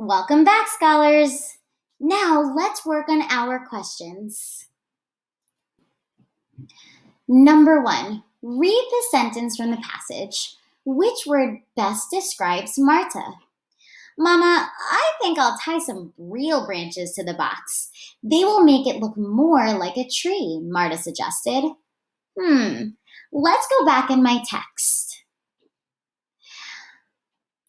Welcome back, scholars! Now let's work on our questions. Number 1, read the sentence from the passage. Which word best describes Marta? Mama, I think I'll tie some real branches to the box. They will make it look more like a tree, Marta suggested. Let's go back in my text.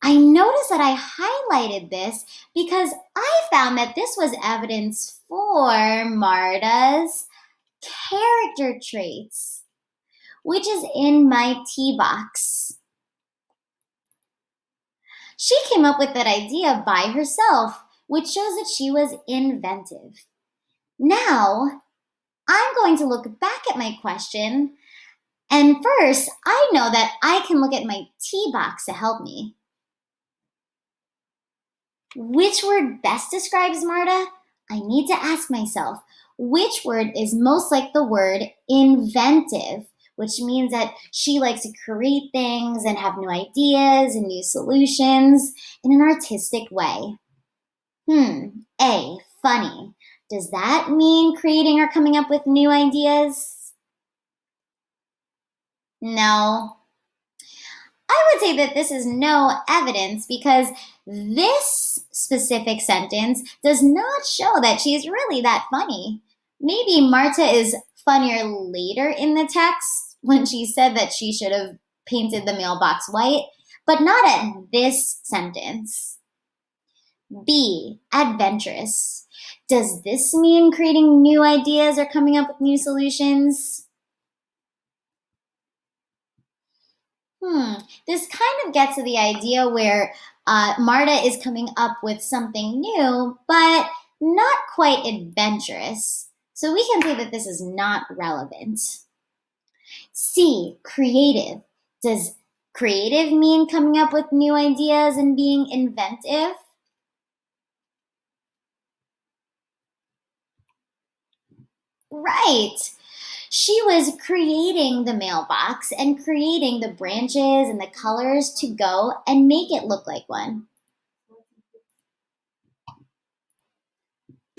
I noticed that I highlighted this because I found that this was evidence for Marta's character traits, which is in my T box. She came up with that idea by herself, which shows that she was inventive. Now, I'm going to look back at my question, and first, I know that I can look at my T box to help me. Which word best describes Marta? I need to ask myself, which word is most like the word inventive, which means that she likes to create things and have new ideas and new solutions in an artistic way. A, funny. Does that mean creating or coming up with new ideas? No. I would say that this is no evidence because this specific sentence does not show that she's really that funny. Maybe Marta is funnier later in the text when she said that she should have painted the mailbox white, but not at this sentence. B, adventurous. Does this mean creating new ideas or coming up with new solutions? This kind of gets to the idea where Marta is coming up with something new, but not quite adventurous. So we can say that this is not relevant. C, creative. Does creative mean coming up with new ideas and being inventive? Right. She was creating the mailbox and creating the branches and the colors to go and make it look like one.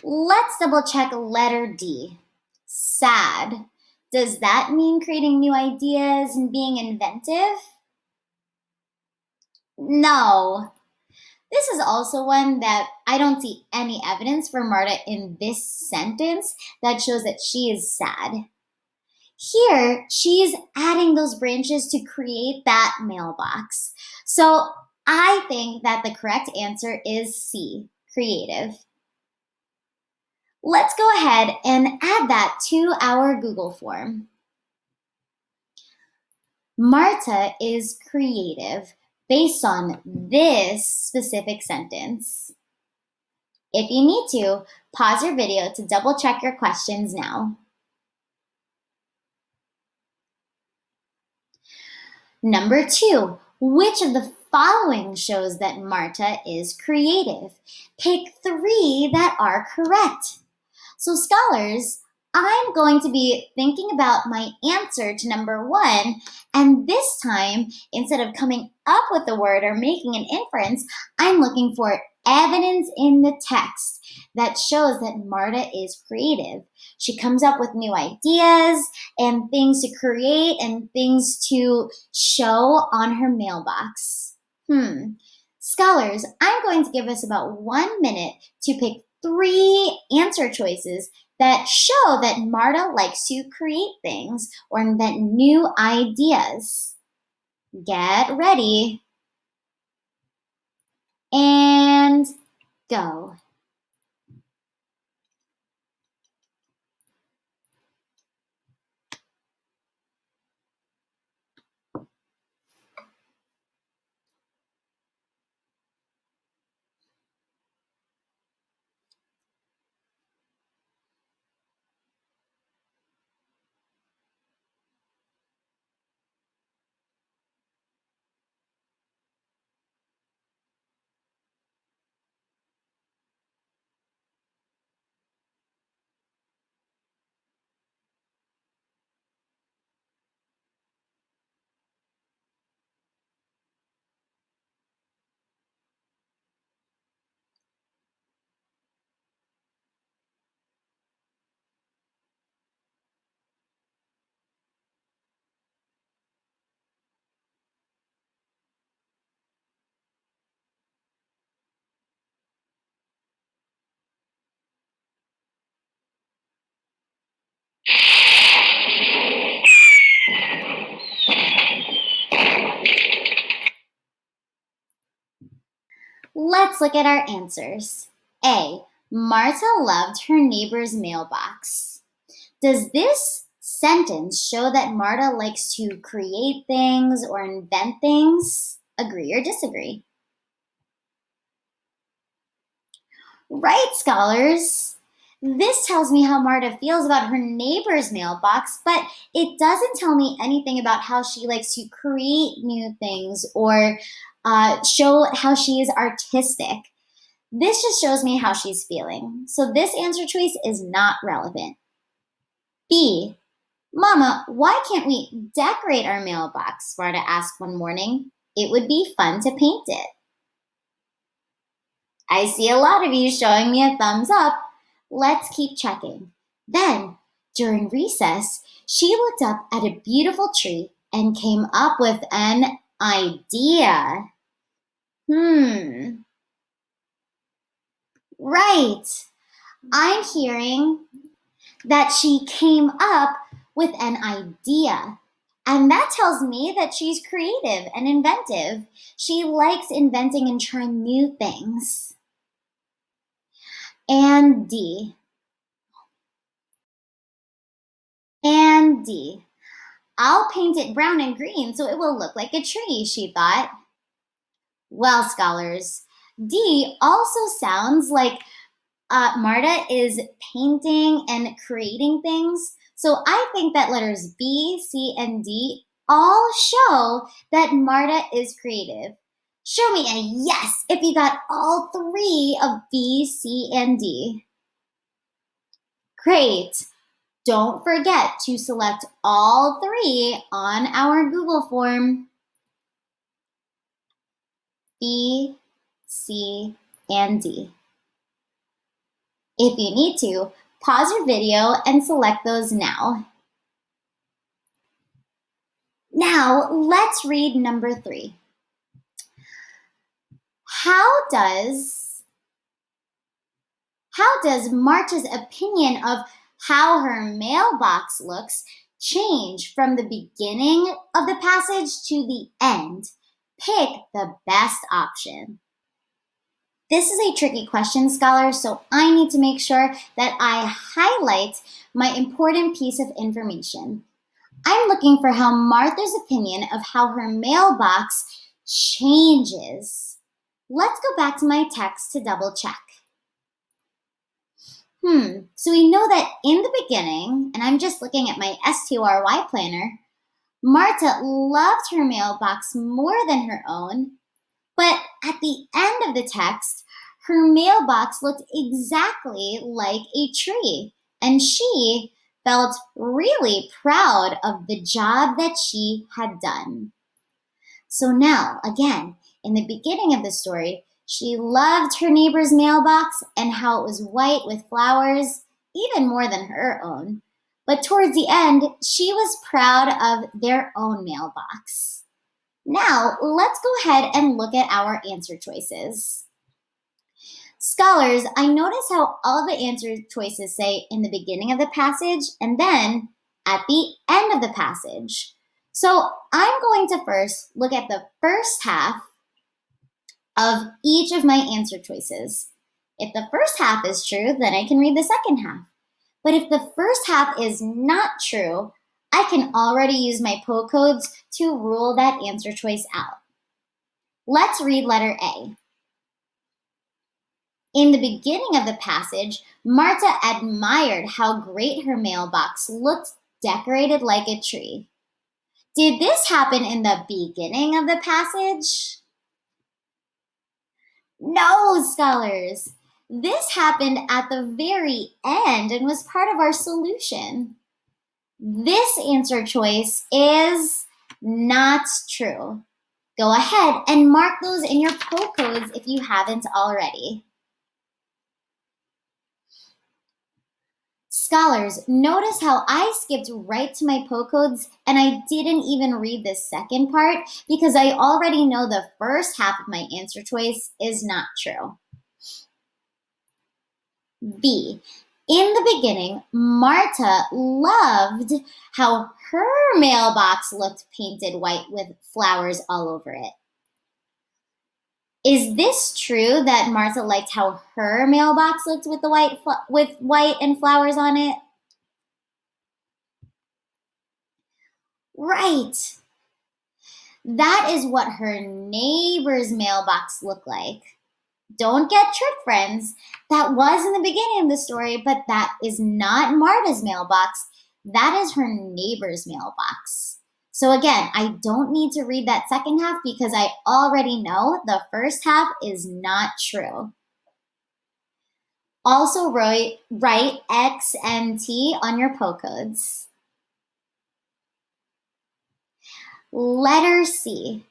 Let's double check letter D. Sad. Does that mean creating new ideas and being inventive? No. This is also one that I don't see any evidence for Marta in this sentence that shows that she is sad. Here, she's adding those branches to create that mailbox. So I think that the correct answer is C, creative. Let's go ahead and add that to our Google form. Marta is creative based on this specific sentence. If you need to, pause your video to double check your questions now. Number 2, which of the following shows that Marta is creative? Pick 3 that are correct. So scholars, I'm going to be thinking about my answer to number 1, and this time, instead of coming up with the word or making an inference, I'm looking for evidence in the text that shows that Marta is creative. She comes up with new ideas and things to create and things to show on her mailbox. Scholars, I'm going to give us about 1 minute to pick 3 answer choices that show that Marta likes to create things or invent new ideas. Get ready. And go. Let's look at our answers. A. Marta loved her neighbor's mailbox. Does this sentence show that Marta likes to create things or invent things? Agree or disagree? Right, scholars. This tells me how Marta feels about her neighbor's mailbox, but it doesn't tell me anything about how she likes to create new things or show how she is artistic. This just shows me how she's feeling. So this answer choice is not relevant. B. Mama, why can't we decorate our mailbox? Marta asked one morning. It would be fun to paint it. I see a lot of you showing me a thumbs up. Let's keep checking. Then, during recess, she looked up at a beautiful tree and came up with an idea. Right. I'm hearing that she came up with an idea. And that tells me that she's creative and inventive. She likes inventing and trying new things. And D. I'll paint it brown and green so it will look like a tree, she thought. Well, scholars, D also sounds like Marta is painting and creating things. So I think that letters B, C, and D all show that Marta is creative. Show me a yes if you got all three of B, C, and D. Great. Don't forget to select all three on our Google form. B, C, and D. If you need to, pause your video and select those now. Now, let's read number 3. How does Marta's opinion of how her mailbox looks change from the beginning of the passage to the end? Pick the best option. This is a tricky question, scholars, so I need to make sure that I highlight my important piece of information. I'm looking for how Martha's opinion of how her mailbox changes. Let's go back to my text to double check. So we know that in the beginning, and I'm just looking at my S2RY planner, Marta loved her mailbox more than her own, but at the end of the text, her mailbox looked exactly like a tree, and she felt really proud of the job that she had done. So now, again, in the beginning of the story, she loved her neighbor's mailbox and how it was white with flowers, even more than her own. But towards the end, she was proud of their own mailbox. Now, let's go ahead and look at our answer choices. Scholars, I notice how all the answer choices say in the beginning of the passage and then at the end of the passage. So I'm going to first look at the first half of each of my answer choices. If the first half is true, then I can read the second half. But if the first half is not true, I can already use my PO codes to rule that answer choice out. Let's read letter A. In the beginning of the passage, Marta admired how great her mailbox looked decorated like a tree. Did this happen in the beginning of the passage? No, scholars. This happened at the very end and was part of our solution. This answer choice is not true. Go ahead and mark those in your PO codes if you haven't already. Scholars, notice how I skipped right to my PO codes and I didn't even read the second part because I already know the first half of my answer choice is not true. B. In the beginning, Marta loved how her mailbox looked painted white with flowers all over it. Is this true that Martha liked how her mailbox looked with the white and flowers on it? Right. That is what her neighbor's mailbox looked like. Don't get tricked, friends. That was in the beginning of the story, but that is not Marta's mailbox. That is her neighbor's mailbox. So again, I don't need to read that second half because I already know the first half is not true. Also write X and T on your P.O. codes. Letter C.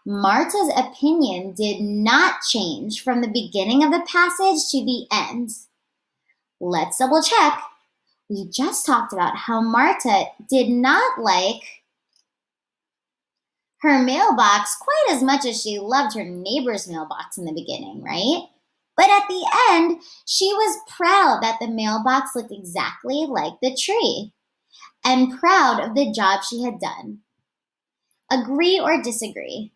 Marta's opinion did not change from the beginning of the passage to the end. Let's double check. We just talked about how Marta did not like her mailbox quite as much as she loved her neighbor's mailbox in the beginning, right? But at the end, she was proud that the mailbox looked exactly like the tree and proud of the job she had done. Agree or disagree?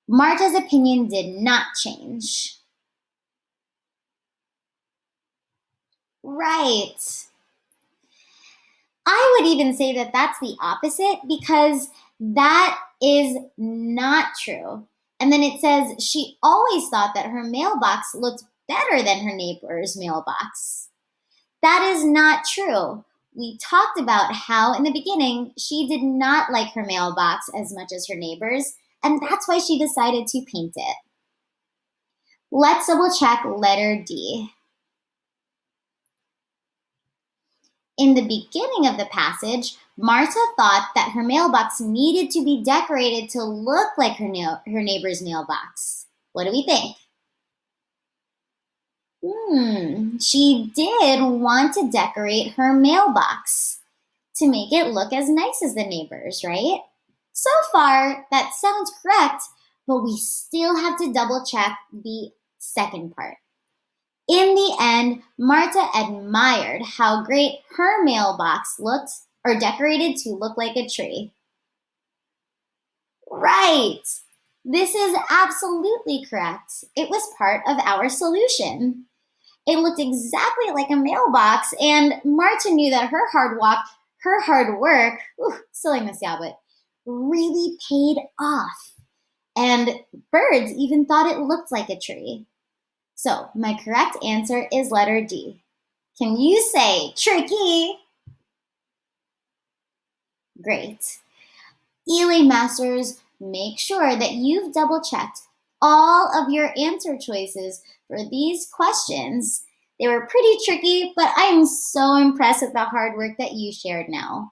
Marta's opinion did not change. Right. I would even say that that's the opposite because that is not true. And then it says she always thought that her mailbox looked better than her neighbor's mailbox. That is not true. We talked about how in the beginning she did not like her mailbox as much as her neighbor's, and that's why she decided to paint it. Let's double check letter D. In the beginning of the passage, Marta thought that her mailbox needed to be decorated to look like her neighbor's mailbox. What do we think? She did want to decorate her mailbox to make it look as nice as the neighbor's, right? So far, that sounds correct, but we still have to double check the second part. In the end, Marta admired how great her mailbox looked or decorated to look like a tree. Right! This is absolutely correct. It was part of our solution. It looked exactly like a mailbox, and Marta knew that her hard work, silly Miss Yabut, really paid off. And birds even thought it looked like a tree. So my correct answer is letter D. Can you say tricky? Great. ELA Masters, make sure that you've double checked all of your answer choices for these questions. They were pretty tricky, but I am so impressed with the hard work that you shared now.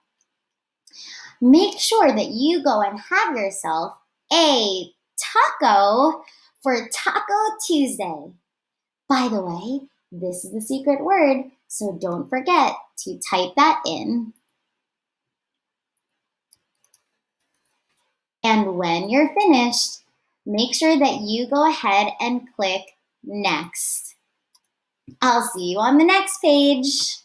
Make sure that you go and have yourself a taco for Taco Tuesday. By the way, this is the secret word, so don't forget to type that in. And when you're finished, make sure that you go ahead and click Next. I'll see you on the next page.